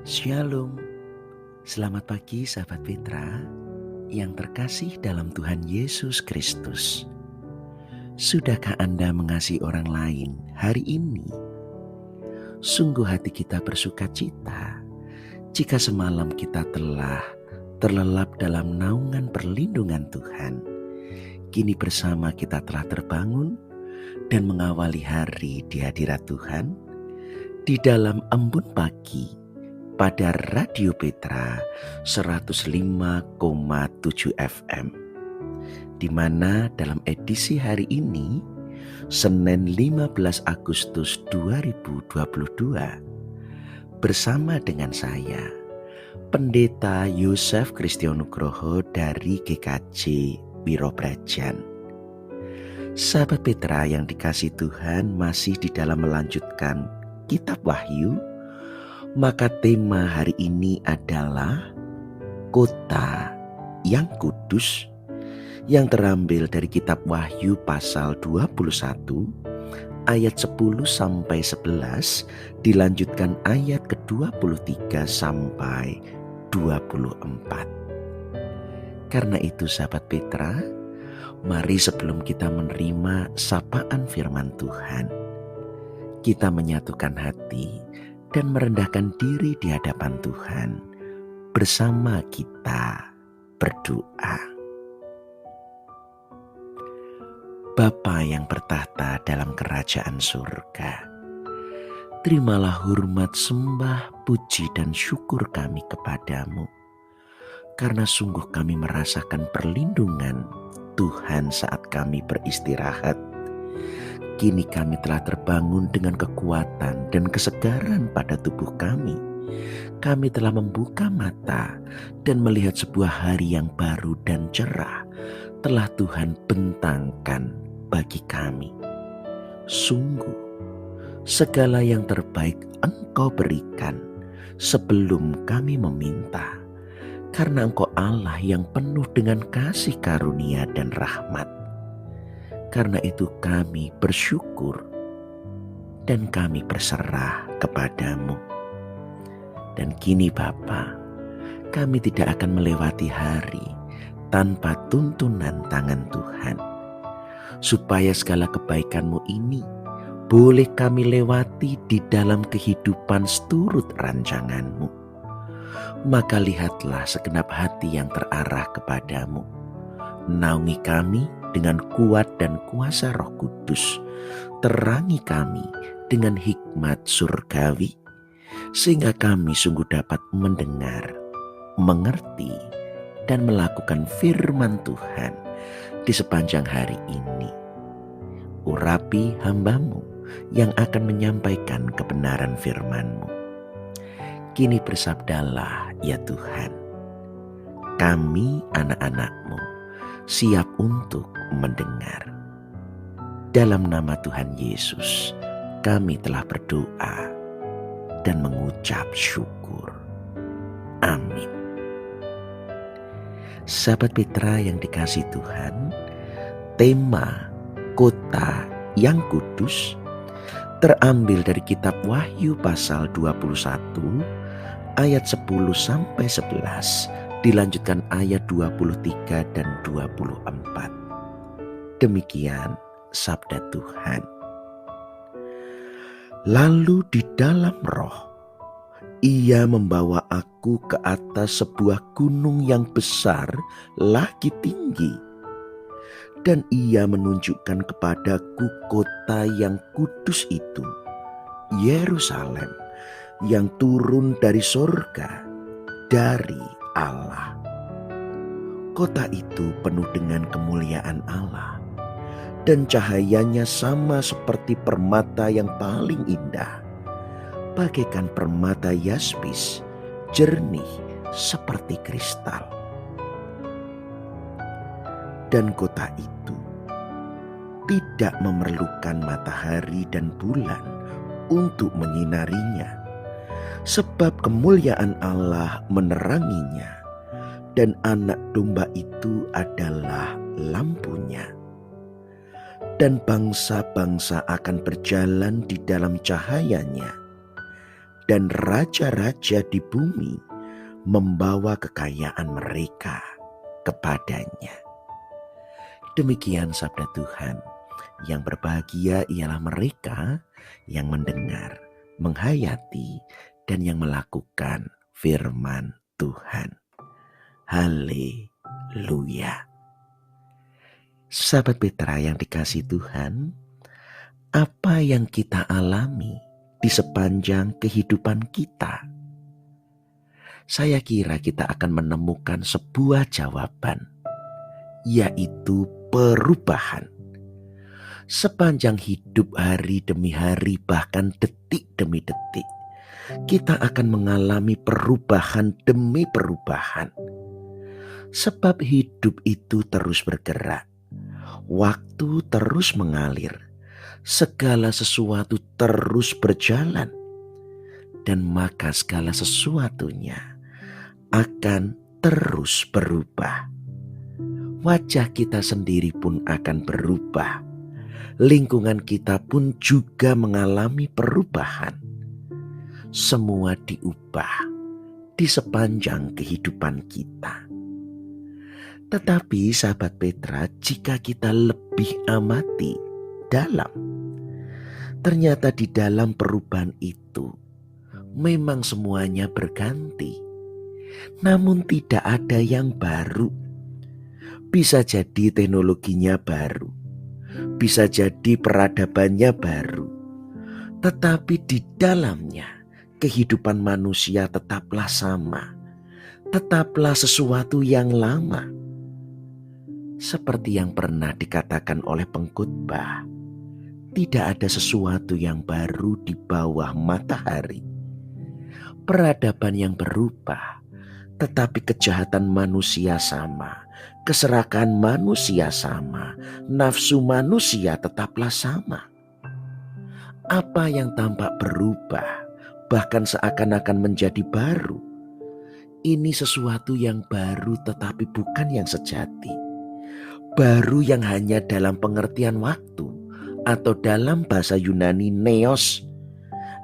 Shalom, selamat pagi sahabat Petra yang terkasih dalam Tuhan Yesus Kristus. Sudahkah Anda mengasihi orang lain hari ini? Sungguh hati kita bersuka cita jika semalam kita telah terlelap dalam naungan perlindungan Tuhan. Kini bersama kita telah terbangun dan mengawali hari di hadirat Tuhan di dalam embun pagi pada Radio Petra 105,7 FM, di mana dalam edisi hari ini, Senin 15 Agustus 2022, bersama dengan saya, Pendeta Yosef Kristionugroho dari GKJ Wirobrajan. Sahabat Petra yang dikasih Tuhan, masih di dalam melanjutkan Kitab Wahyu. Maka tema hari ini adalah Kota yang Kudus, yang terambil dari kitab Wahyu pasal 21 ayat 10 sampai 11, dilanjutkan ayat ke-23 sampai 24. Karena itu sahabat Petra, mari sebelum kita menerima sapaan firman Tuhan, kita menyatukan hati dan merendahkan diri di hadapan Tuhan. Bersama kita berdoa. Bapa yang bertahta dalam kerajaan surga, terimalah hormat, sembah, puji dan syukur kami kepadamu. Karena sungguh kami merasakan perlindungan Tuhan saat kami beristirahat. Kini kami telah terbangun dengan kekuatan dan kesegaran pada tubuh kami. Kami telah membuka mata dan melihat sebuah hari yang baru dan cerah telah Tuhan bentangkan bagi kami. Sungguh, segala yang terbaik Engkau berikan sebelum kami meminta, karena Engkau Allah yang penuh dengan kasih karunia dan rahmat. Karena itu kami bersyukur dan kami berserah kepadamu. Dan kini Bapa, kami tidak akan melewati hari tanpa tuntunan tangan Tuhan. Supaya segala kebaikan-Mu ini boleh kami lewati di dalam kehidupan seturut rancangan-Mu. Maka lihatlah segenap hati yang terarah kepadamu. Naungi kami dengan kuat dan kuasa Roh Kudus. Terangi kami dengan hikmat surgawi, sehingga kami sungguh dapat mendengar, mengerti, dan melakukan firman Tuhan di sepanjang hari ini. Urapi hamba-Mu yang akan menyampaikan kebenaran firman-Mu. Kini bersabdalah ya Tuhan, kami anak-anak-Mu siap untuk mendengar. Dalam nama Tuhan Yesus, kami telah berdoa dan mengucap syukur. Amin. Sahabat Petra yang dikasih Tuhan, tema Kota yang Kudus terambil dari kitab Wahyu pasal 21 ayat 10 sampai 11. Dilanjutkan ayat 23 dan 24. Demikian sabda Tuhan. Lalu di dalam roh, Ia membawa aku ke atas sebuah gunung yang besar lagi tinggi. Dan Ia menunjukkan kepadaku kota yang kudus itu, Yerusalem, yang turun dari sorga, dari Allah. Kota itu penuh dengan kemuliaan Allah, dan cahayanya sama seperti permata yang paling indah, bagaikan permata yaspis, jernih seperti kristal. Dan kota itu tidak memerlukan matahari dan bulan untuk menyinarinya, sebab kemuliaan Allah meneranginya, dan Anak Domba itu adalah lampunya. Dan bangsa-bangsa akan berjalan di dalam cahayanya, dan raja-raja di bumi membawa kekayaan mereka kepadanya. Demikian sabda Tuhan. Yang berbahagia ialah mereka yang mendengar, menghayati, dan yang melakukan firman Tuhan. Haleluya. Sahabat Petra yang dikasihi Tuhan, apa yang kita alami di sepanjang kehidupan kita? Saya kira kita akan menemukan sebuah jawaban, yaitu perubahan. Sepanjang hidup hari demi hari, bahkan detik demi detik, kita akan mengalami perubahan demi perubahan. Sebab hidup itu terus bergerak, waktu terus mengalir, segala sesuatu terus berjalan, dan maka segala sesuatunya akan terus berubah. Wajah kita sendiri pun akan berubah. Lingkungan kita pun juga mengalami perubahan. Semua diubah di sepanjang kehidupan kita. Tetapi sahabat Petra, jika kita lebih amati dalam, ternyata di dalam perubahan itu memang semuanya berganti. Namun tidak ada yang baru. Bisa jadi teknologinya baru, bisa jadi peradabannya baru, tetapi di dalamnya kehidupan manusia tetaplah sama, tetaplah sesuatu yang lama. Seperti yang pernah dikatakan oleh pengkhotbah, tidak ada sesuatu yang baru di bawah matahari. Peradaban yang berubah, tetapi kejahatan manusia sama, keserakahan manusia sama, nafsu manusia tetaplah sama. Apa yang tampak berubah, bahkan seakan-akan menjadi baru, ini sesuatu yang baru tetapi bukan yang sejati. Baru yang hanya dalam pengertian waktu, atau dalam bahasa Yunani neos,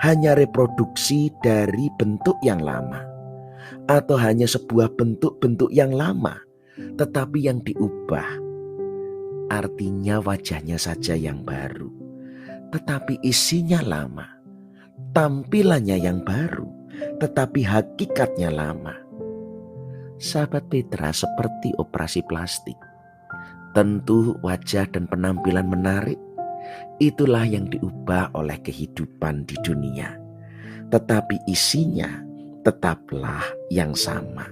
hanya reproduksi dari bentuk yang lama, atau hanya sebuah bentuk-bentuk yang lama, tetapi yang diubah. Artinya wajahnya saja yang baru, tetapi isinya lama. Tampilannya yang baru, tetapi hakikatnya lama. Sahabat Petra, seperti operasi plastik. Tentu wajah dan penampilan menarik, itulah yang diubah oleh kehidupan di dunia. Tetapi isinya tetaplah yang sama.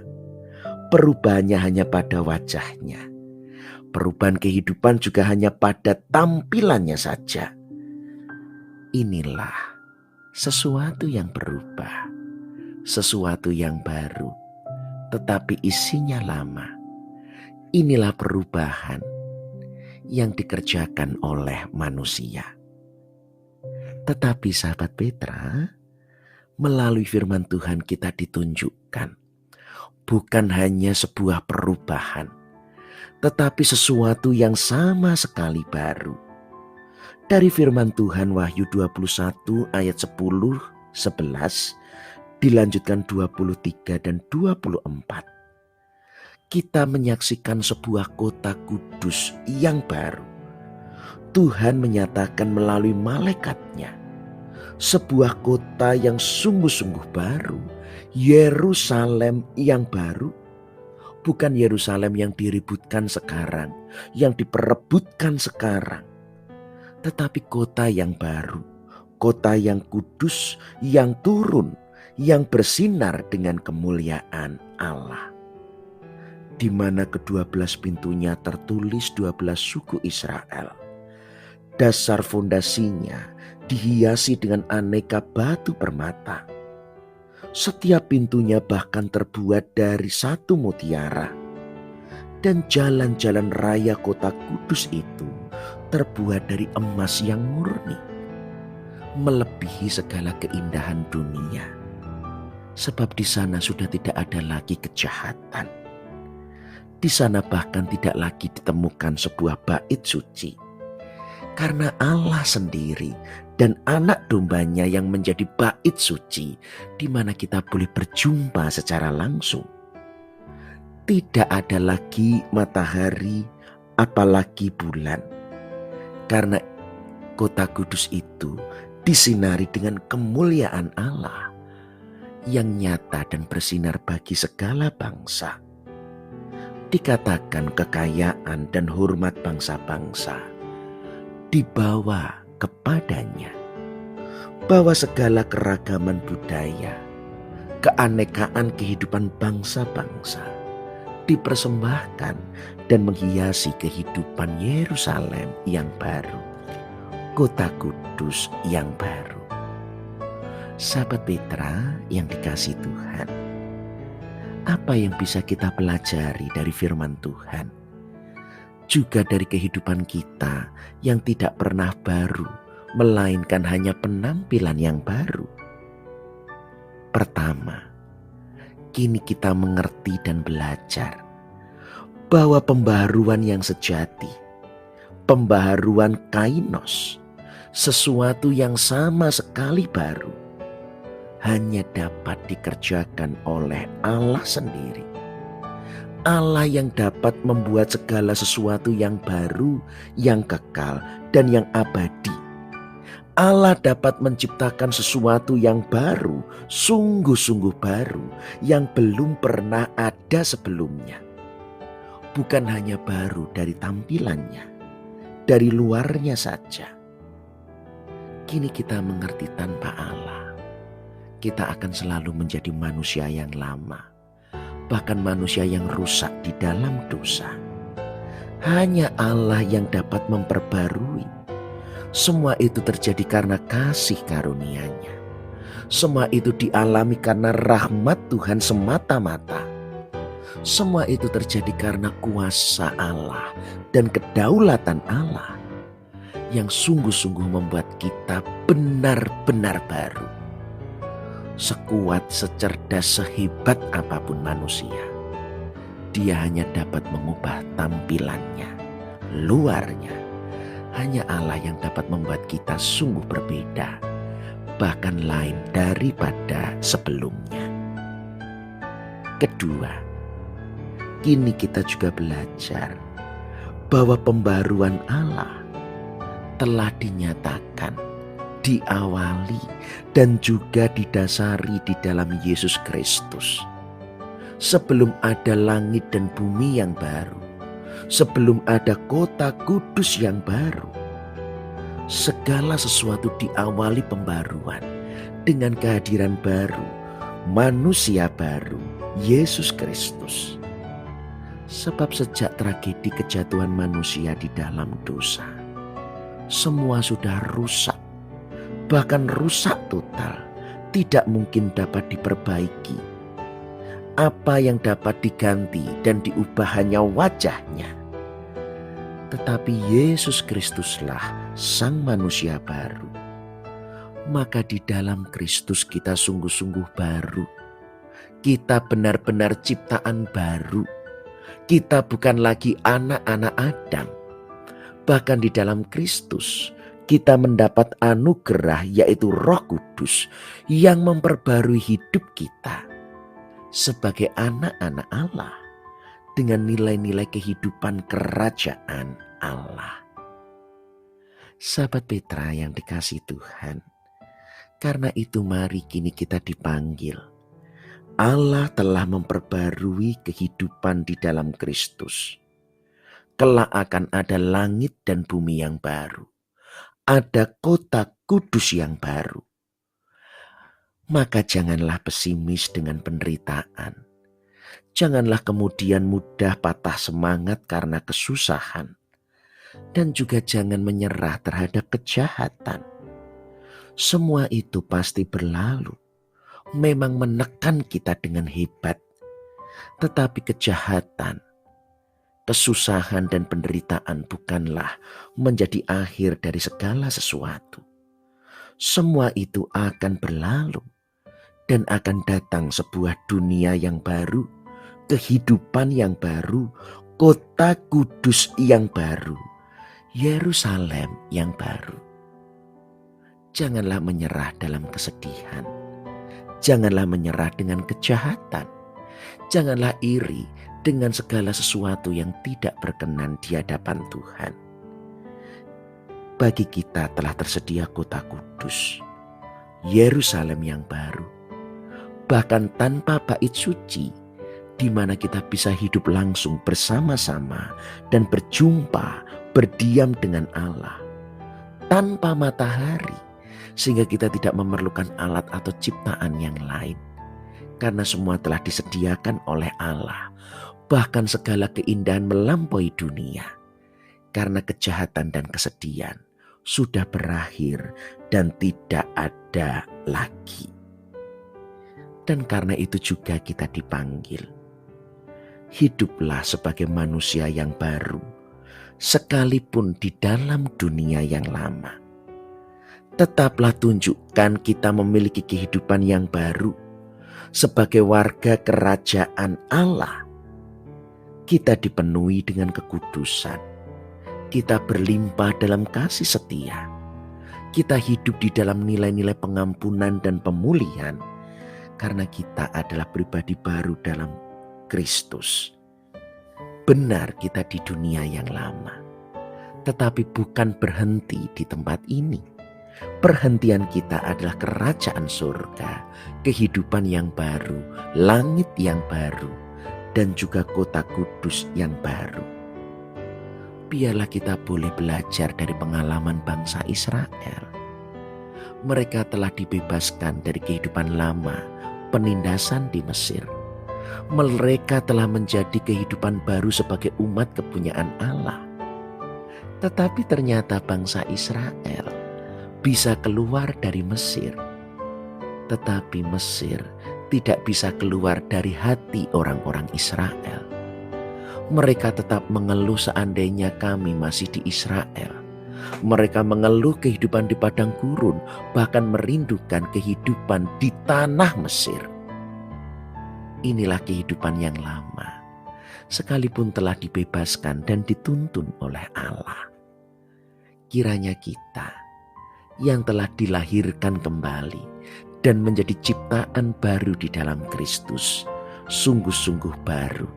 Perubahannya hanya pada wajahnya. Perubahan kehidupan juga hanya pada tampilannya saja. Inilah sesuatu yang berubah, sesuatu yang baru, tetapi isinya lama. Inilah perubahan yang dikerjakan oleh manusia. Tetapi sahabat Petra, melalui firman Tuhan kita ditunjukkan bukan hanya sebuah perubahan, tetapi sesuatu yang sama sekali baru. Dari firman Tuhan Wahyu 21 ayat 10, 11, dilanjutkan 23 dan 24. Kita menyaksikan sebuah kota kudus yang baru. Tuhan menyatakan melalui malaikatnya, sebuah kota yang sungguh-sungguh baru, Yerusalem yang baru. Bukan Yerusalem yang diributkan sekarang, yang diperebutkan sekarang, tetapi kota yang baru, kota yang kudus, yang turun, yang bersinar dengan kemuliaan Allah. Di mana ke-12 pintunya tertulis 12 suku Israel. Dasar fondasinya dihiasi dengan aneka batu permata. Setiap pintunya bahkan terbuat dari satu mutiara. Dan jalan-jalan raya kota kudus itu terbuat dari emas yang murni, melebihi segala keindahan dunia. Sebab di sana sudah tidak ada lagi kejahatan. Di sana bahkan tidak lagi ditemukan sebuah bait suci. Karena Allah sendiri dan anak dombanya yang menjadi bait suci di mana kita boleh berjumpa secara langsung. Tidak ada lagi matahari, apalagi bulan, karena kota kudus itu disinari dengan kemuliaan Allah yang nyata dan bersinar bagi segala bangsa. Dikatakan kekayaan dan hormat bangsa-bangsa dibawa kepadanya, bahwa segala keragaman budaya, keanekaan kehidupan bangsa-bangsa dipersembahkan dan menghiasi kehidupan Yerusalem yang baru, kota kudus yang baru. Sahabat Petra yang dikasihi Tuhan, apa yang bisa kita pelajari dari firman Tuhan? Juga dari kehidupan kita yang tidak pernah baru, melainkan hanya penampilan yang baru. Pertama, kini kita mengerti dan belajar bahwa pembaharuan yang sejati, pembaharuan kainos, sesuatu yang sama sekali baru, hanya dapat dikerjakan oleh Allah sendiri. Allah yang dapat membuat segala sesuatu yang baru, yang kekal, dan yang abadi. Allah dapat menciptakan sesuatu yang baru, sungguh-sungguh baru, yang belum pernah ada sebelumnya. Bukan hanya baru dari tampilannya, dari luarnya saja. Kini kita mengerti tanpa Allah, kita akan selalu menjadi manusia yang lama, bahkan manusia yang rusak di dalam dosa. Hanya Allah yang dapat memperbarui. Semua itu terjadi karena kasih karunia-Nya. Semua itu dialami karena rahmat Tuhan semata-mata. Semua itu terjadi karena kuasa Allah dan kedaulatan Allah yang sungguh-sungguh membuat kita benar-benar baru. Sekuat, secerdas, sehebat apapun manusia, dia hanya dapat mengubah tampilannya, luarnya. Hanya Allah yang dapat membuat kita sungguh berbeda, bahkan lain daripada sebelumnya. Kedua, kini kita juga belajar bahwa pembaruan Allah telah dinyatakan, diawali, dan juga didasari di dalam Yesus Kristus. Sebelum ada langit dan bumi yang baru, sebelum ada kota kudus yang baru, segala sesuatu diawali pembaruan dengan kehadiran baru, manusia baru, Yesus Kristus. Sebab sejak tragedi kejatuhan manusia di dalam dosa, semua sudah rusak, bahkan rusak total, tidak mungkin dapat diperbaiki. Apa yang dapat diganti dan diubah hanya wajahnya. Tetapi Yesus Kristuslah sang manusia baru. Maka di dalam Kristus kita sungguh-sungguh baru. Kita benar-benar ciptaan baru. Kita bukan lagi anak-anak Adam. Bahkan di dalam Kristus kita mendapat anugerah, yaitu Roh Kudus yang memperbarui hidup kita sebagai anak-anak Allah dengan nilai-nilai kehidupan kerajaan Allah. Sahabat Petra yang dikasihi Tuhan, karena itu mari kini kita dipanggil. Allah telah memperbarui kehidupan di dalam Kristus. Kelak akan ada langit dan bumi yang baru. Ada kota kudus yang baru. Maka janganlah pesimis dengan penderitaan. Janganlah kemudian mudah patah semangat karena kesusahan. Dan juga jangan menyerah terhadap kejahatan. Semua itu pasti berlalu. Memang menekan kita dengan hebat. Tetapi kejahatan, kesusahan dan penderitaan bukanlah menjadi akhir dari segala sesuatu. Semua itu akan berlalu. Dan akan datang sebuah dunia yang baru, kehidupan yang baru, kota kudus yang baru, Yerusalem yang baru. Janganlah menyerah dalam kesedihan. Janganlah menyerah dengan kejahatan. Janganlah iri dengan segala sesuatu yang tidak berkenan di hadapan Tuhan. Bagi kita telah tersedia kota kudus, Yerusalem yang baru, bahkan tanpa bait suci, di mana kita bisa hidup langsung bersama-sama dan berjumpa, berdiam dengan Allah, tanpa matahari, sehingga kita tidak memerlukan alat atau ciptaan yang lain, karena semua telah disediakan oleh Allah. Bahkan segala keindahan melampaui dunia, karena kejahatan dan kesedihan sudah berakhir dan tidak ada lagi. Dan karena itu juga kita dipanggil, hiduplah sebagai manusia yang baru, sekalipun di dalam dunia yang lama. Tetaplah tunjukkan kita memiliki kehidupan yang baru sebagai warga kerajaan Allah. Kita dipenuhi dengan kekudusan. Kita berlimpah dalam kasih setia. Kita hidup di dalam nilai-nilai pengampunan dan pemulihan karena kita adalah pribadi baru dalam Kristus. Benar kita di dunia yang lama, tetapi bukan berhenti di tempat ini. Perhentian kita adalah kerajaan surga, kehidupan yang baru, langit yang baru, dan juga kota kudus yang baru. Biarlah kita boleh belajar dari pengalaman bangsa Israel. Mereka telah dibebaskan dari kehidupan lama, penindasan di Mesir. Mereka telah menjadi kehidupan baru sebagai umat kepunyaan Allah. Tetapi ternyata bangsa Israel bisa keluar dari Mesir. Tetapi Mesir tidak bisa keluar dari hati orang-orang Israel. Mereka tetap mengeluh seandainya kami masih di Israel. Mereka mengeluh kehidupan di padang gurun, bahkan merindukan kehidupan di tanah Mesir. Inilah kehidupan yang lama, sekalipun telah dibebaskan dan dituntun oleh Allah. Kiranya kita yang telah dilahirkan kembali dan menjadi ciptaan baru di dalam Kristus, sungguh-sungguh baru.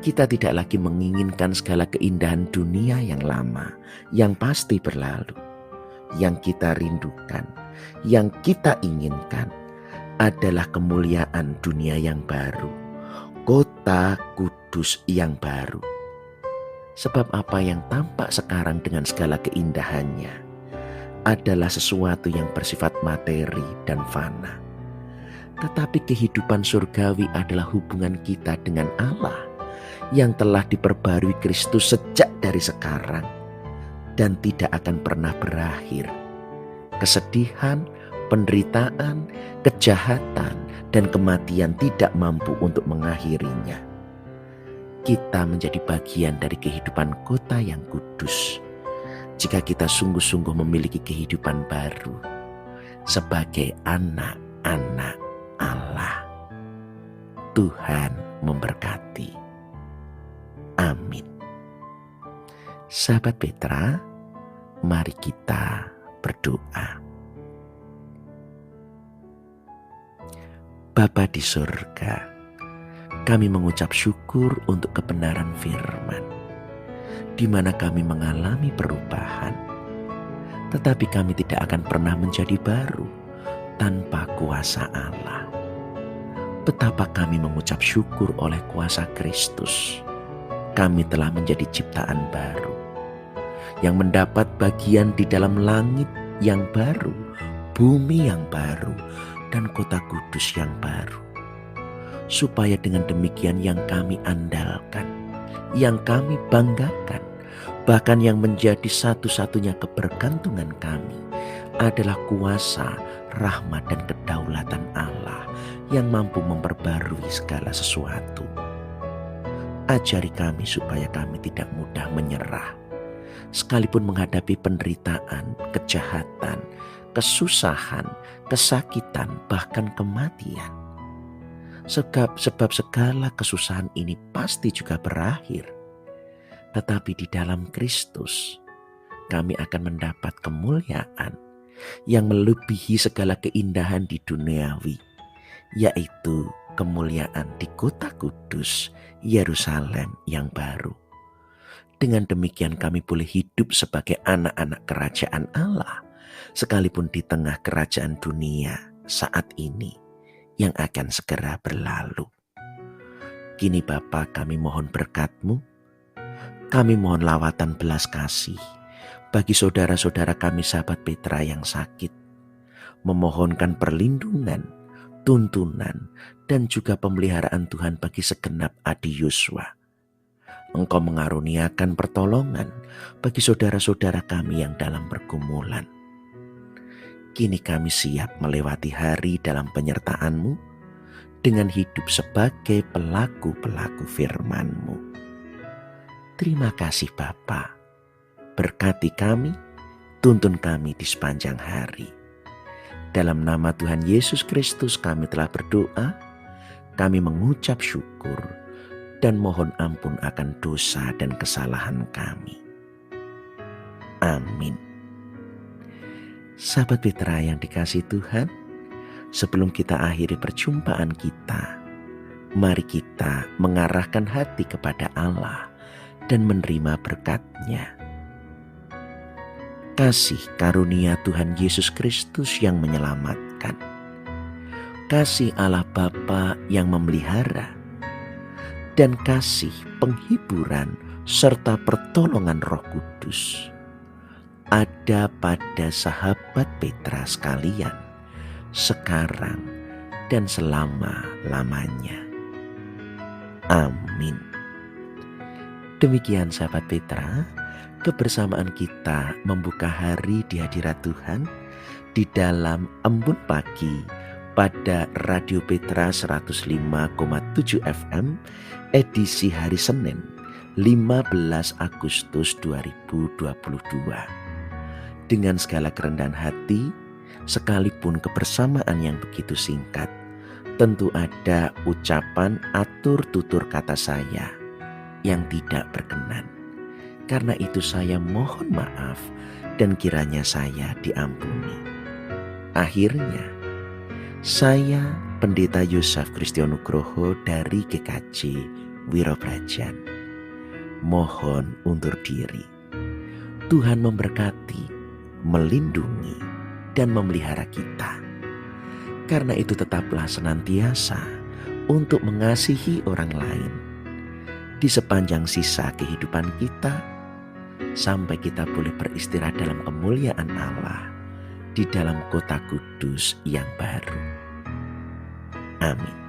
Kita tidak lagi menginginkan segala keindahan dunia yang lama, yang pasti berlalu. Yang kita rindukan, yang kita inginkan adalah kemuliaan dunia yang baru, kota kudus yang baru. Sebab apa yang tampak sekarang dengan segala keindahannya adalah sesuatu yang bersifat materi dan fana. Tetapi kehidupan surgawi adalah hubungan kita dengan Allah yang telah diperbarui Kristus sejak dari sekarang dan tidak akan pernah berakhir. Kesedihan, penderitaan, kejahatan, dan kematian tidak mampu untuk mengakhirinya. Kita menjadi bagian dari kehidupan kota yang kudus jika kita sungguh-sungguh memiliki kehidupan baru sebagai anak-anak Allah. Tuhan memberkati. Amin. Sahabat Petra, mari kita berdoa. Bapa di surga, kami mengucap syukur untuk kebenaran firman, di mana kami mengalami perubahan, tetapi kami tidak akan pernah menjadi baru tanpa kuasa Allah. Betapa kami mengucap syukur oleh kuasa Kristus. Kami telah menjadi ciptaan baru yang mendapat bagian di dalam langit yang baru, bumi yang baru, dan kota kudus yang baru. Supaya dengan demikian yang kami andalkan, yang kami banggakan, bahkan yang menjadi satu-satunya kebergantungan kami adalah kuasa, rahmat, dan kedaulatan Allah yang mampu memperbarui segala sesuatu. Ajari kami supaya kami tidak mudah menyerah, sekalipun menghadapi penderitaan, kejahatan, kesusahan, kesakitan, bahkan kematian. Sebab segala kesusahan ini pasti juga berakhir. Tetapi di dalam Kristus kami akan mendapat kemuliaan yang melebihi segala keindahan di duniawi, yaitu kemuliaan di kota kudus, Yerusalem yang baru. Dengan demikian kami boleh hidup sebagai anak-anak kerajaan Allah, sekalipun di tengah kerajaan dunia saat ini yang akan segera berlalu. Kini Bapa, kami mohon berkat-Mu, kami mohon lawatan belas kasih bagi saudara-saudara kami sahabat Petra yang sakit, memohonkan perlindungan, tuntunan, dan juga pemeliharaan Tuhan bagi segenap Adi Yuswa. Engkau mengaruniakan pertolongan bagi saudara-saudara kami yang dalam pergumulan. Kini kami siap melewati hari dalam penyertaan-Mu dengan hidup sebagai pelaku-pelaku firman-Mu. Terima kasih Bapa. Berkati kami, tuntun kami di sepanjang hari. Dalam nama Tuhan Yesus Kristus kami telah berdoa, kami mengucap syukur dan mohon ampun akan dosa dan kesalahan kami. Amin. Sahabat Petra yang dikasihi Tuhan, sebelum kita akhiri perjumpaan kita, mari kita mengarahkan hati kepada Allah dan menerima berkat-Nya. Kasih karunia Tuhan Yesus Kristus yang menyelamatkan, kasih Allah Bapa yang memelihara, dan kasih penghiburan serta pertolongan Roh Kudus ada pada sahabat Petra sekalian, sekarang dan selama-lamanya. Amin. Demikian sahabat Petra, kebersamaan kita membuka hari di hadirat Tuhan di dalam Embun Pagi pada Radio Petra 105,7 FM edisi hari Senin 15 Agustus 2022. Dengan segala kerendahan hati, sekalipun kebersamaan yang begitu singkat, tentu ada ucapan atur tutur kata saya yang tidak berkenan. Karena itu saya mohon maaf dan kiranya saya diampuni. Akhirnya, saya Pendeta Yusuf Kristianugroho dari GKJ Wirobrajan mohon undur diri. Tuhan memberkati, melindungi, dan memelihara kita. Karena itu tetaplah senantiasa untuk mengasihi orang lain di sepanjang sisa kehidupan kita, sampai kita boleh beristirahat dalam kemuliaan Allah di dalam kota kudus yang baru. Amin.